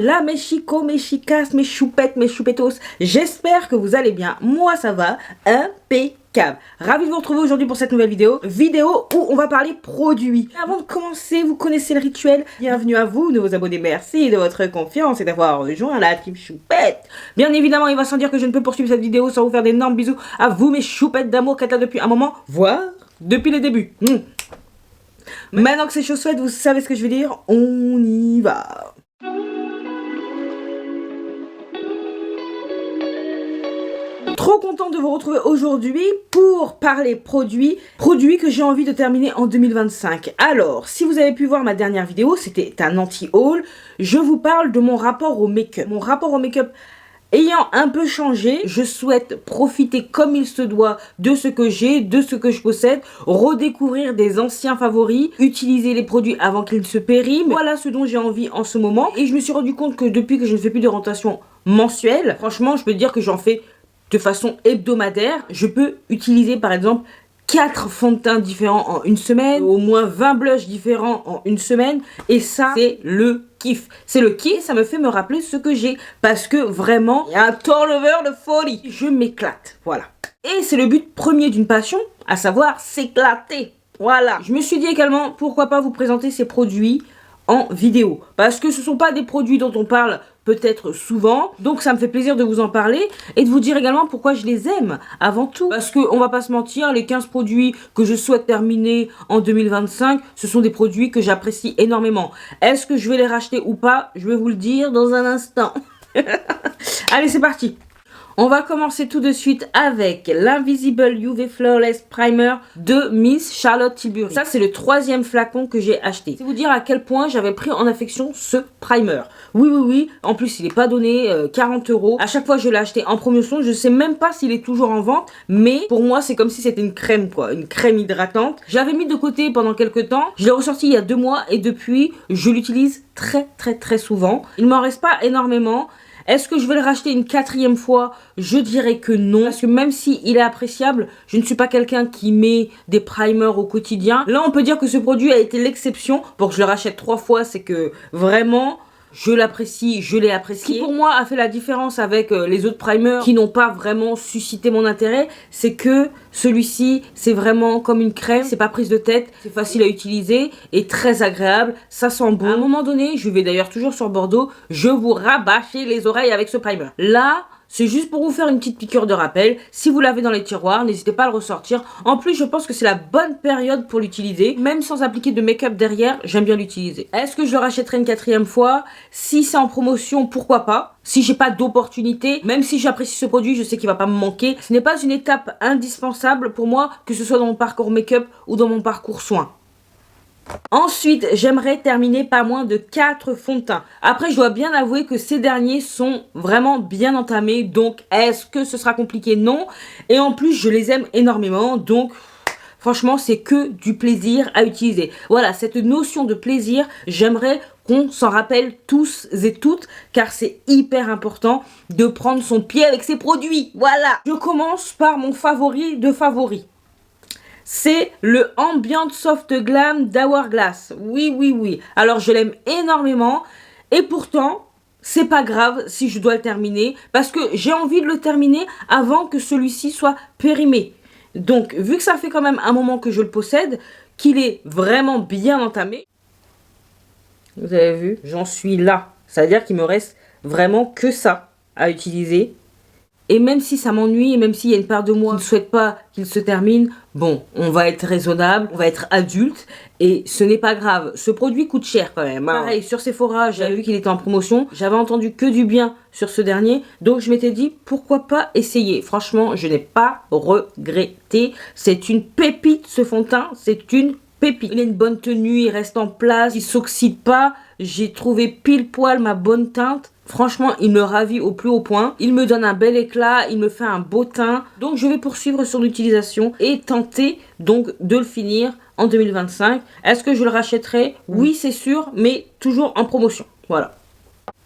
Voilà mes chicots, mes chicas, mes choupettes, mes choupettos. J'espère que vous allez bien. Moi ça va, impeccable. Ravi de vous retrouver aujourd'hui pour cette nouvelle vidéo. Vidéo où on va parler produits. Avant de commencer, vous connaissez le rituel. Bienvenue à vous, nouveaux abonnés. Merci de votre confiance et d'avoir rejoint la team choupette. Bien évidemment, il va sans dire que je ne peux poursuivre cette vidéo sans vous faire d'énormes bisous à vous mes choupettes d'amour qui êtes là depuis un moment, voire depuis les débuts. Maintenant que c'est chose faite, vous savez ce que je veux dire. On y va. Trop content de vous retrouver aujourd'hui pour parler produits que j'ai envie de terminer en 2025. Alors, si vous avez pu voir ma dernière vidéo, c'était un anti-haul. Je vous parle de mon rapport au make-up. Mon rapport au make-up ayant un peu changé, je souhaite profiter comme il se doit de ce que j'ai, de ce que je possède, redécouvrir des anciens favoris, utiliser les produits avant qu'ils se périment. Voilà ce dont j'ai envie en ce moment. Et je me suis rendu compte que depuis que je ne fais plus de rotation mensuelle, franchement, je peux dire que j'en fais de façon hebdomadaire. Je peux utiliser par exemple 4 fonds de teint différents en une semaine, au moins 20 blushs différents en une semaine, et ça c'est le kiff. C'est le kiff, ça me fait me rappeler ce que j'ai, parce que vraiment, il y a un turnover de folie. Je m'éclate, voilà. Et c'est le but premier d'une passion, à savoir s'éclater. Voilà. Je me suis dit également, pourquoi pas vous présenter ces produits en vidéo, parce que ce ne sont pas des produits dont on parle peut-être souvent, donc ça me fait plaisir de vous en parler et de vous dire également pourquoi je les aime avant tout, parce que on va pas se mentir, les 15 produits que je souhaite terminer en 2025, ce sont des produits que j'apprécie énormément. Est-ce que je vais les racheter ou pas? Je vais vous le dire dans un instant. Allez, c'est parti. On va commencer tout de suite avec l'Invisible UV Flawless Primer de Miss Charlotte Tilbury. Ça, c'est le 3e flacon que j'ai acheté. C'est vous dire à quel point j'avais pris en affection ce primer. Oui. En plus, il n'est pas donné 40 €. À chaque fois, je l'ai acheté en promotion. Je sais même pas s'il est toujours en vente. Mais pour moi, c'est comme si c'était une crème, quoi. Une crème hydratante. J'avais mis de côté pendant quelques temps. Je l'ai ressorti il y a 2 mois. Et depuis, je l'utilise très souvent. Il m'en reste pas énormément. Est-ce que je vais le racheter une 4e fois? Je dirais que non. Parce que même s'il est appréciable, je ne suis pas quelqu'un qui met des primers au quotidien. Là, on peut dire que ce produit a été l'exception. Pour que je le rachète 3 fois, c'est que vraiment, je l'apprécie, je l'ai apprécié. Ce qui pour moi a fait la différence avec les autres primers qui n'ont pas vraiment suscité mon intérêt, c'est que celui-ci, c'est vraiment comme une crème, c'est pas prise de tête, c'est facile à utiliser et très agréable, ça sent bon. À un moment donné, je vais d'ailleurs toujours sur Bordeaux, je vous rabâcher les oreilles avec ce primer. Là, c'est juste pour vous faire une petite piqûre de rappel. Si vous l'avez dans les tiroirs, n'hésitez pas à le ressortir. En plus, je pense que c'est la bonne période pour l'utiliser. Même sans appliquer de make-up derrière, j'aime bien l'utiliser. Est-ce que je le rachèterai une 4e fois? Si c'est en promotion, pourquoi pas? Si j'ai pas d'opportunité, même si j'apprécie ce produit, je sais qu'il va pas me manquer. Ce n'est pas une étape indispensable pour moi, que ce soit dans mon parcours make-up ou dans mon parcours soin. Ensuite, j'aimerais terminer par moins de 4 fonds de teint. Après, je dois bien avouer que ces derniers sont vraiment bien entamés. Donc, est-ce que ce sera compliqué? Non. Et en plus, je les aime énormément. Donc, franchement, c'est que du plaisir à utiliser. Voilà, cette notion de plaisir, j'aimerais qu'on s'en rappelle tous et toutes, car c'est hyper important de prendre son pied avec ces produits. Voilà. Je commence par mon favori de favoris. C'est le Ambient Soft Glam d'Hourglass. Oui. Alors, je l'aime énormément. Et pourtant, c'est pas grave si je dois le terminer. Parce que j'ai envie de le terminer avant que celui-ci soit périmé. Donc, vu que ça fait quand même un moment que je le possède, qu'il est vraiment bien entamé. Vous avez vu, j'en suis là. C'est-à-dire qu'il me reste vraiment que ça à utiliser. Et même si ça m'ennuie, et même s'il y a une part de moi qui ne souhaite pas qu'il se termine, bon, on va être raisonnable, on va être adulte, et ce n'est pas grave. Ce produit coûte cher quand même. Pareil, sur Sephora, j'avais vu qu'il était en promotion, j'avais entendu que du bien sur ce dernier, donc je m'étais dit, pourquoi pas essayer. Franchement, je n'ai pas regretté. C'est une pépite ce fond de teint, c'est une pépite. Il a une bonne tenue, il reste en place, il s'oxyde pas. J'ai trouvé pile poil ma bonne teinte. Franchement, il me ravit au plus haut point. Il me donne un bel éclat, il me fait un beau teint. Donc, je vais poursuivre son utilisation et tenter donc de le finir en 2025. Est-ce que je le rachèterai? Oui, c'est sûr, mais toujours en promotion. Voilà.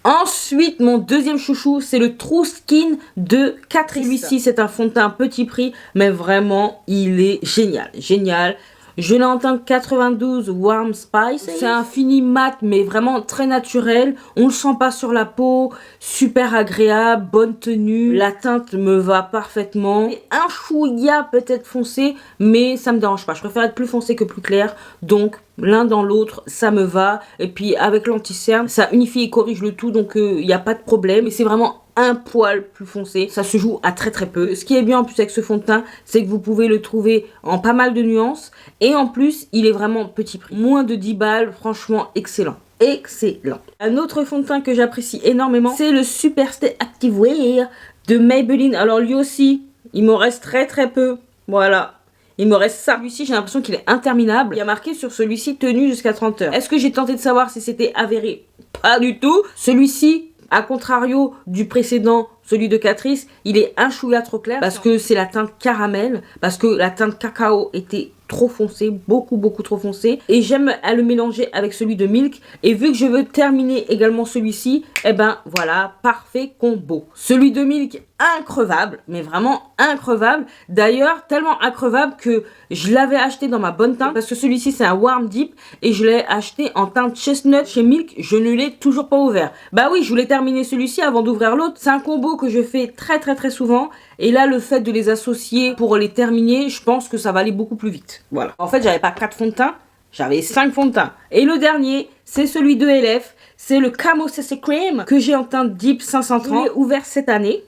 Ensuite, mon deuxième chouchou, c'est le True Skin de Catrice. Celui-ci, c'est un fond de teint petit prix, mais vraiment, il est génial. Je l'ai en teinte 92 Warm Spice. C'est un fini mat mais vraiment très naturel. On le sent pas sur la peau. Super agréable, bonne tenue. La teinte me va parfaitement. Un chouïa peut-être foncé, mais ça me dérange pas. Je préfère être plus foncé que plus clair. Donc l'un dans l'autre, ça me va. Et puis avec l'anti-cerne, ça unifie et corrige le tout. Donc il n'y a pas de problème. Et c'est vraiment un poil plus foncé, ça se joue à très peu. Ce qui est bien en plus avec ce fond de teint, c'est que vous pouvez le trouver en pas mal de nuances et en plus il est vraiment petit prix, moins de 10 balles, franchement excellent. Excellent. Un autre fond de teint que j'apprécie énormément, c'est le Superstay Activewear de Maybelline. Alors lui aussi, il m'en reste très peu, voilà. Il me reste ça. Celui-ci, j'ai l'impression qu'il est interminable. Il y a marqué sur celui-ci tenue jusqu'à 30 heures. Est-ce que j'ai tenté de savoir si c'était avéré? Pas du tout. Celui-ci, à contrario du précédent, celui de Catrice, il est un chouïa trop clair parce que c'est la teinte caramel, parce que la teinte cacao était trop foncé, beaucoup trop foncé, et j'aime à le mélanger avec celui de Milk. Et vu que je veux terminer également celui-ci, et ben voilà, parfait combo. Celui de Milk, increvable, mais vraiment increvable. D'ailleurs tellement increvable que je l'avais acheté dans ma bonne teinte, parce que celui-ci c'est un warm deep et je l'ai acheté en teinte chestnut chez Milk. Je ne l'ai toujours pas ouvert. Bah oui, je voulais terminer celui-ci avant d'ouvrir l'autre. C'est un combo que je fais très souvent, et là le fait de les associer pour les terminer, je pense que ça va aller beaucoup plus vite. Voilà. En fait, j'avais pas 4 fonds de teint, j'avais 5 fonds de teint. Et le dernier, c'est celui de LF, c'est le Camo CC Cream que j'ai en teinte Deep 530. Je l'ai ouvert cette année,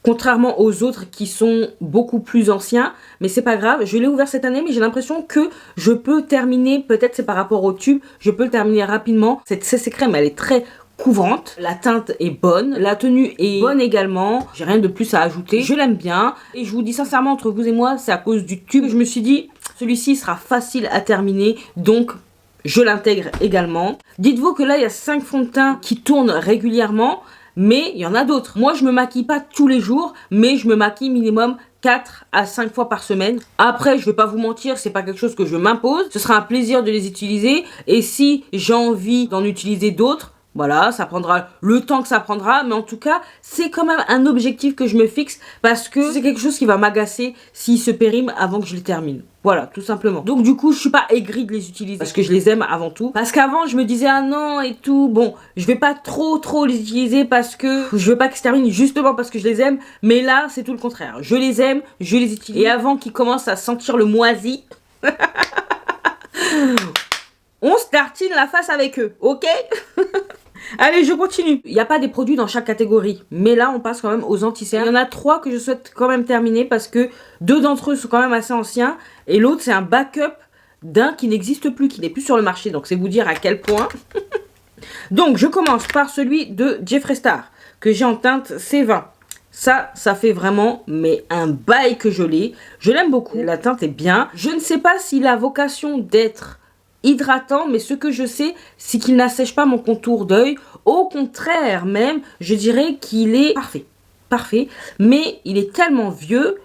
contrairement aux autres qui sont beaucoup plus anciens, mais c'est pas grave, je l'ai ouvert cette année, mais j'ai l'impression que je peux terminer, peut-être c'est par rapport au tube, je peux le terminer rapidement. Cette CC Cream, elle est très couvrante, la teinte est bonne, la tenue est bonne également, j'ai rien de plus à ajouter, je l'aime bien, et je vous dis sincèrement, entre vous et moi, c'est à cause du tube, je me suis dit, celui-ci sera facile à terminer, donc je l'intègre également. Dites-vous que là, il y a 5 fonds de teint qui tournent régulièrement, mais il y en a d'autres. Moi, je me maquille pas tous les jours, mais je me maquille minimum 4 à 5 fois par semaine. Après, je vais pas vous mentir, c'est pas quelque chose que je m'impose, ce sera un plaisir de les utiliser, et si j'ai envie d'en utiliser d'autres, voilà, ça prendra le temps que ça prendra, mais en tout cas, c'est quand même un objectif que je me fixe parce que c'est quelque chose qui va m'agacer s'il se périme avant que je les termine. Voilà, tout simplement. Donc du coup, je suis pas aigrie de les utiliser parce que je les aime avant tout. Parce qu'avant, je me disais ah non et tout. Bon, je vais pas trop les utiliser parce que je veux pas qu'ils se terminent justement parce que je les aime. Mais là, c'est tout le contraire. Je les aime, je les utilise. Et avant qu'ils commencent à sentir le moisi, on se tartine la face avec eux, ok? Allez, je continue. Il n'y a pas des produits dans chaque catégorie, mais là, on passe quand même aux anti-cernes. Il y en a 3 que je souhaite quand même terminer parce que 2 d'entre eux sont quand même assez anciens et l'autre, c'est un backup d'un qui n'existe plus, qui n'est plus sur le marché. Donc, c'est vous dire à quel point. Donc, je commence par celui de Jeffree Star que j'ai en teinte C20. Ça fait vraiment, mais un bail que je l'ai. Je l'aime beaucoup. La teinte est bien. Je ne sais pas s'il a vocation d'être hydratant, mais ce que je sais, c'est qu'il n'assèche pas mon contour d'œil. Au contraire, même, je dirais qu'il est parfait, mais il est tellement vieux,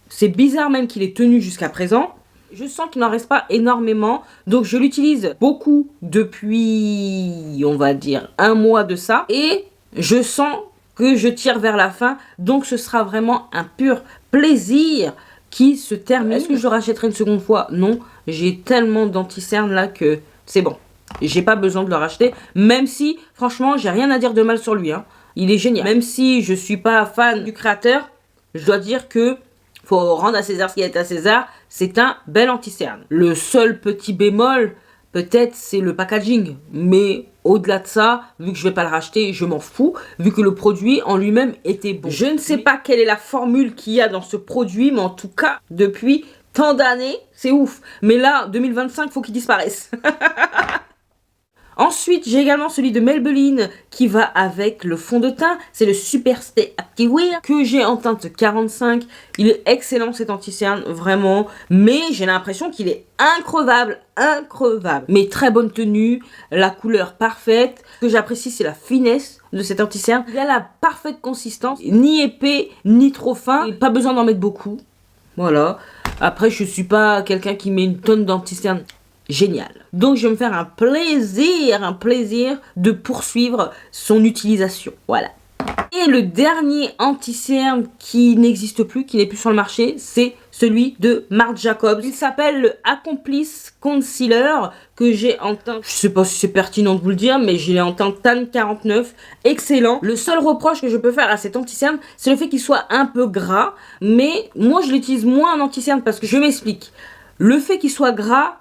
c'est bizarre même qu'il ait tenu jusqu'à présent. Je sens qu'il n'en reste pas énormément, donc je l'utilise beaucoup depuis, on va dire, 1 mois de ça, et je sens que je tire vers la fin, donc ce sera vraiment un pur plaisir qui se termine. Est-ce que je le rachèterai une seconde fois? Non, j'ai tellement d'anti-cernes là que c'est bon. J'ai pas besoin de le racheter, même si, franchement, j'ai rien à dire de mal sur lui. Hein. Il est génial. Même si je suis pas fan du créateur, je dois dire que faut rendre à César ce qui est à César. C'est un bel anti-cerne. Le seul petit bémol, peut-être, c'est le packaging. Mais au-delà de ça, vu que je vais pas le racheter, je m'en fous. Vu que le produit en lui-même était bon. Je ne sais pas quelle est la formule qu'il y a dans ce produit, mais en tout cas, depuis tant d'années, c'est ouf. Mais là, 2025, faut qu'il disparaisse. Ensuite, j'ai également celui de Maybelline qui va avec le fond de teint. C'est le Superstay Activewear que j'ai en teinte 45. Il est excellent cet anti-cerne, vraiment. Mais j'ai l'impression qu'il est increvable. Mais très bonne tenue, la couleur parfaite. Ce que j'apprécie, c'est la finesse de cet anti-cerne. Il a la parfaite consistance, ni épais, ni trop fin. Et pas besoin d'en mettre beaucoup. Voilà. Après, je suis pas quelqu'un qui met une tonne d'anti-cerne. Génial. Donc, je vais me faire un plaisir de poursuivre son utilisation. Voilà. Et le dernier anti-cerne qui n'existe plus, qui n'est plus sur le marché, c'est celui de Marc Jacobs. Il s'appelle le Accomplice Concealer que j'ai en teinte, je sais pas si c'est pertinent de vous le dire, mais j'ai en teinte Tan 49, excellent. Le seul reproche que je peux faire à cet anti-cerne, c'est le fait qu'il soit un peu gras, mais moi je l'utilise moins en anti-cerne parce que je m'explique. Le fait qu'il soit gras,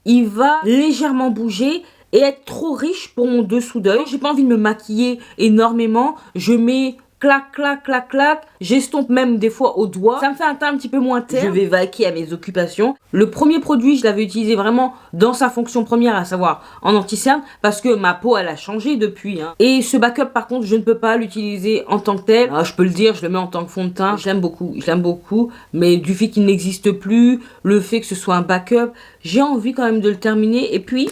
il va légèrement bouger et être trop riche pour mon dessous d'œil. J'ai pas envie de me maquiller énormément, je mets clac, clac, clac, clac. J'estompe même des fois au doigt. Ça me fait un teint un petit peu moins terne. Je vais vaquer à mes occupations. Le premier produit, je l'avais utilisé vraiment dans sa fonction première, à savoir en anti-cerne, parce que ma peau, elle a changé depuis. Et ce backup, par contre, je ne peux pas l'utiliser en tant que tel. Alors, je peux le dire, je le mets en tant que fond de teint. Je l'aime beaucoup. Mais du fait qu'il n'existe plus, le fait que ce soit un backup, j'ai envie quand même de le terminer. Et puis,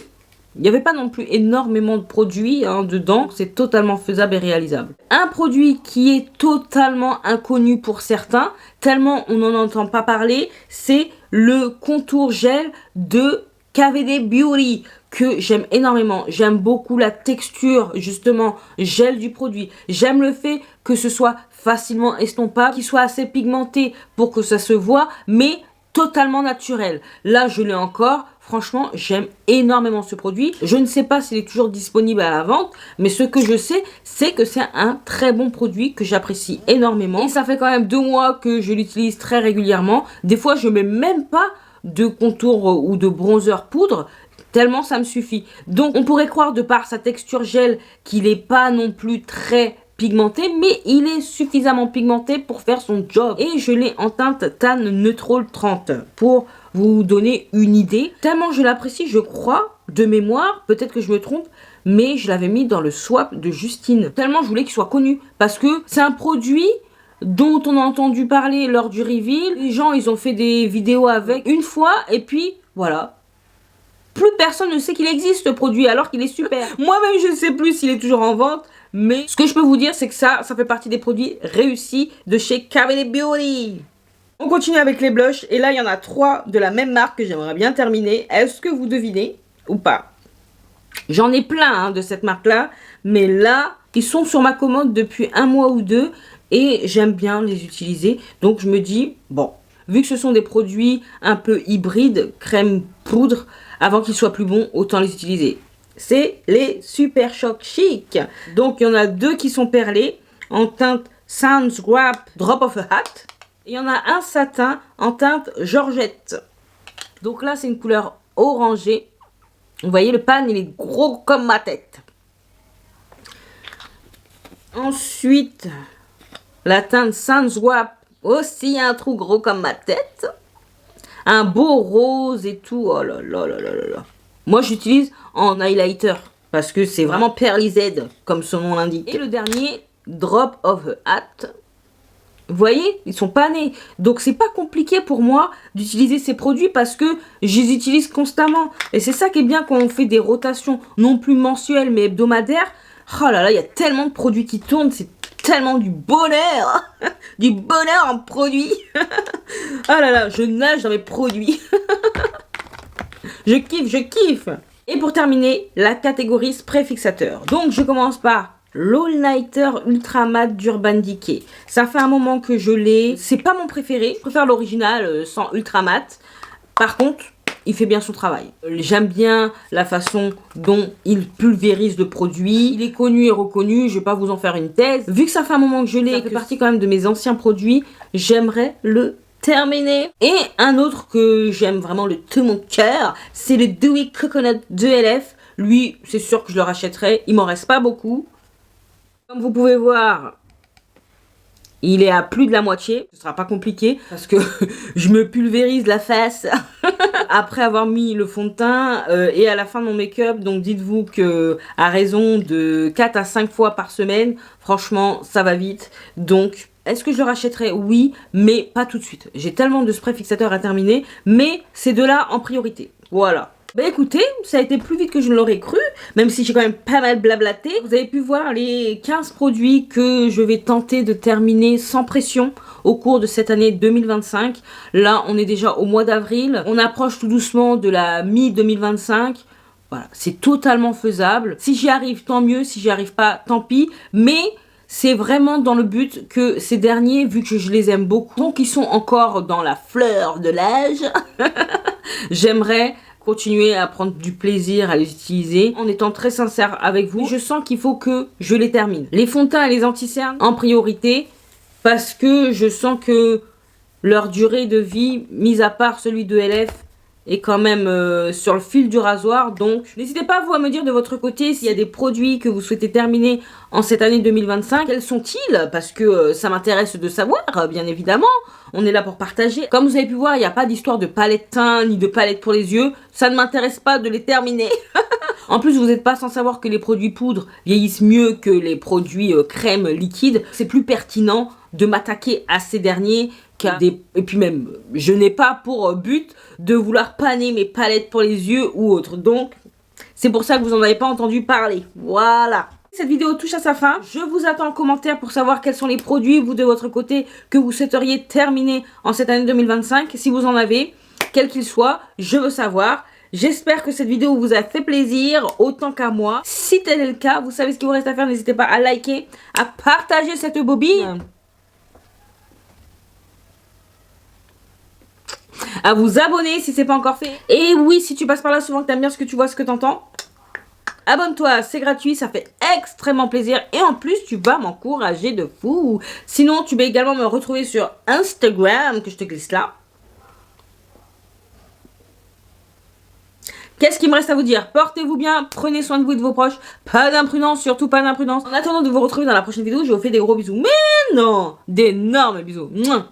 il n'y avait pas non plus énormément de produits dedans, c'est totalement faisable et réalisable. Un produit qui est totalement inconnu pour certains, tellement on n'en entend pas parler, c'est le contour gel de KVD Beauty, que j'aime énormément. J'aime beaucoup la texture, justement, gel du produit. J'aime le fait que ce soit facilement estompable, qu'il soit assez pigmenté pour que ça se voit, mais totalement naturel. Là, je l'ai encore. Franchement, j'aime énormément ce produit. Je ne sais pas s'il est toujours disponible à la vente, mais ce que je sais, c'est que c'est un très bon produit que j'apprécie énormément. Et ça fait quand même 2 mois que je l'utilise très régulièrement. Des fois, je mets même pas de contour ou de bronzer poudre, tellement ça me suffit. Donc, on pourrait croire de par sa texture gel qu'il n'est pas non plus très pigmenté, mais il est suffisamment pigmenté pour faire son job. Et je l'ai en teinte Tan Neutral 30 pour vous donner une idée. Tellement je l'apprécie, je crois, de mémoire, peut-être que je me trompe, mais je l'avais mis dans le swap de Justine. Tellement je voulais qu'il soit connu, parce que c'est un produit dont on a entendu parler lors du reveal. Les gens, ils ont fait des vidéos avec une fois, et puis voilà. Plus personne ne sait qu'il existe ce produit, alors qu'il est super. Moi-même, je ne sais plus s'il est toujours en vente, mais ce que je peux vous dire, c'est que ça fait partie des produits réussis de chez KVD Beauty. On continue avec les blushs, et là, il y en a 3 de la même marque que j'aimerais bien terminer. Est-ce que vous devinez ou pas? J'en ai plein de cette marque-là, mais là, ils sont sur ma commode depuis 1 mois ou 2, et j'aime bien les utiliser. Donc, je me dis, bon, vu que ce sont des produits un peu hybrides, crème poudre, avant qu'ils soient plus bons, autant les utiliser. C'est les Super Shock Chic. Donc, il y en a 2 qui sont perlés en teinte Sans Wrap Drop of a Hat. Il y en a un satin en teinte Georgette. Donc là, c'est une couleur orangée. Vous voyez, le pan, il est gros comme ma tête. Ensuite, la teinte Sans Wrap, aussi un trou gros comme ma tête. Un beau rose et tout. Oh là là là là là. Moi, j'utilise en highlighter parce que c'est vraiment Pearly Z, comme son nom l'indique. Et le dernier, Drop of a Hat. Vous voyez, ils sont pas nés. Donc, c'est pas compliqué pour moi d'utiliser ces produits parce que je les utilise constamment. Et c'est ça qui est bien quand on fait des rotations, non plus mensuelles, mais hebdomadaires. Oh là là, il y a tellement de produits qui tournent. C'est tellement du bonheur. Du bonheur en produits. Oh là là, je nage dans mes produits. Je kiffe. Et pour terminer, la catégorie spray fixateur. Donc, je commence par l'All Nighter Ultra Matte d'Urban Decay. Ça fait un moment que je l'ai. C'est pas mon préféré. Je préfère l'original sans Ultra Matte. Par contre, il fait bien son travail. J'aime bien la façon dont il pulvérise le produit. Il est connu et reconnu. Je vais pas vous en faire une thèse. Vu que ça fait un moment que je l'ai, ça fait partie quand même de mes anciens produits, j'aimerais le terminé. Et un autre que j'aime vraiment de tout mon cœur, c'est le Dewy Coconut de LF. Lui, c'est sûr que je le rachèterai. Il m'en reste pas beaucoup. Comme vous pouvez voir, il est à plus de la moitié. Ce sera pas compliqué parce que je me pulvérise la face après avoir mis le fond de teint et à la fin de mon make-up. Donc dites-vous que à raison de 4 à 5 fois par semaine, franchement, ça va vite. Donc est-ce que je le rachèterai? Oui, mais pas tout de suite. J'ai tellement de sprays fixateurs à terminer, mais ces 2-là en priorité. Voilà. Bah écoutez, ça a été plus vite que je ne l'aurais cru, même si j'ai quand même pas mal blablaté. Vous avez pu voir les 15 produits que je vais tenter de terminer sans pression au cours de cette année 2025. Là, on est déjà au mois d'avril. On approche tout doucement de la mi-2025. Voilà, c'est totalement faisable. Si j'y arrive, tant mieux. Si j'y arrive pas, tant pis. Mais c'est vraiment dans le but que ces derniers, vu que je les aime beaucoup, donc ils sont encore dans la fleur de l'âge, j'aimerais continuer à prendre du plaisir à les utiliser en étant très sincère avec vous. Je sens qu'il faut que je les termine. Les fonds de teint et les anti-cernes en priorité parce que je sens que leur durée de vie, mis à part celui de LF, est quand même sur le fil du rasoir. Donc n'hésitez pas vous à me dire de votre côté s'il y a des produits que vous souhaitez terminer en cette année 2025. Quels sont-ils? Parce que ça m'intéresse de savoir, bien évidemment. On est là pour partager. Comme vous avez pu voir, il n'y a pas d'histoire de palette teint ni de palette pour les yeux. Ça ne m'intéresse pas de les terminer. En plus, vous n'êtes pas sans savoir que les produits poudre vieillissent mieux que les produits crème liquide. C'est plus pertinent de m'attaquer à ces derniers qu'à des... Et puis même, je n'ai pas pour but de vouloir paner mes palettes pour les yeux ou autres. Donc, c'est pour ça que vous n'en avez pas entendu parler. Voilà. Cette vidéo touche à sa fin. Je vous attends en commentaire pour savoir quels sont les produits, vous de votre côté, que vous souhaiteriez terminer en cette année 2025. Si vous en avez, quels qu'ils soient, je veux savoir. J'espère que cette vidéo vous a fait plaisir autant qu'à moi. Si tel est le cas, vous savez ce qu'il vous reste à faire. N'hésitez pas à liker, à partager cette bobine, à vous abonner si ce n'est pas encore fait. Et oui, si tu passes par là souvent que tu aimes bien ce que tu vois, ce que tu entends, abonne-toi, c'est gratuit, ça fait extrêmement plaisir. Et en plus, tu vas m'encourager de fou. Sinon, tu peux également me retrouver sur Instagram, que je te glisse là. Qu'est-ce qu'il me reste à vous dire? Portez-vous bien, prenez soin de vous et de vos proches. Pas d'imprudence, surtout pas d'imprudence. En attendant de vous retrouver dans la prochaine vidéo, je vous fais des gros bisous. Mais non, d'énormes bisous. Mouah.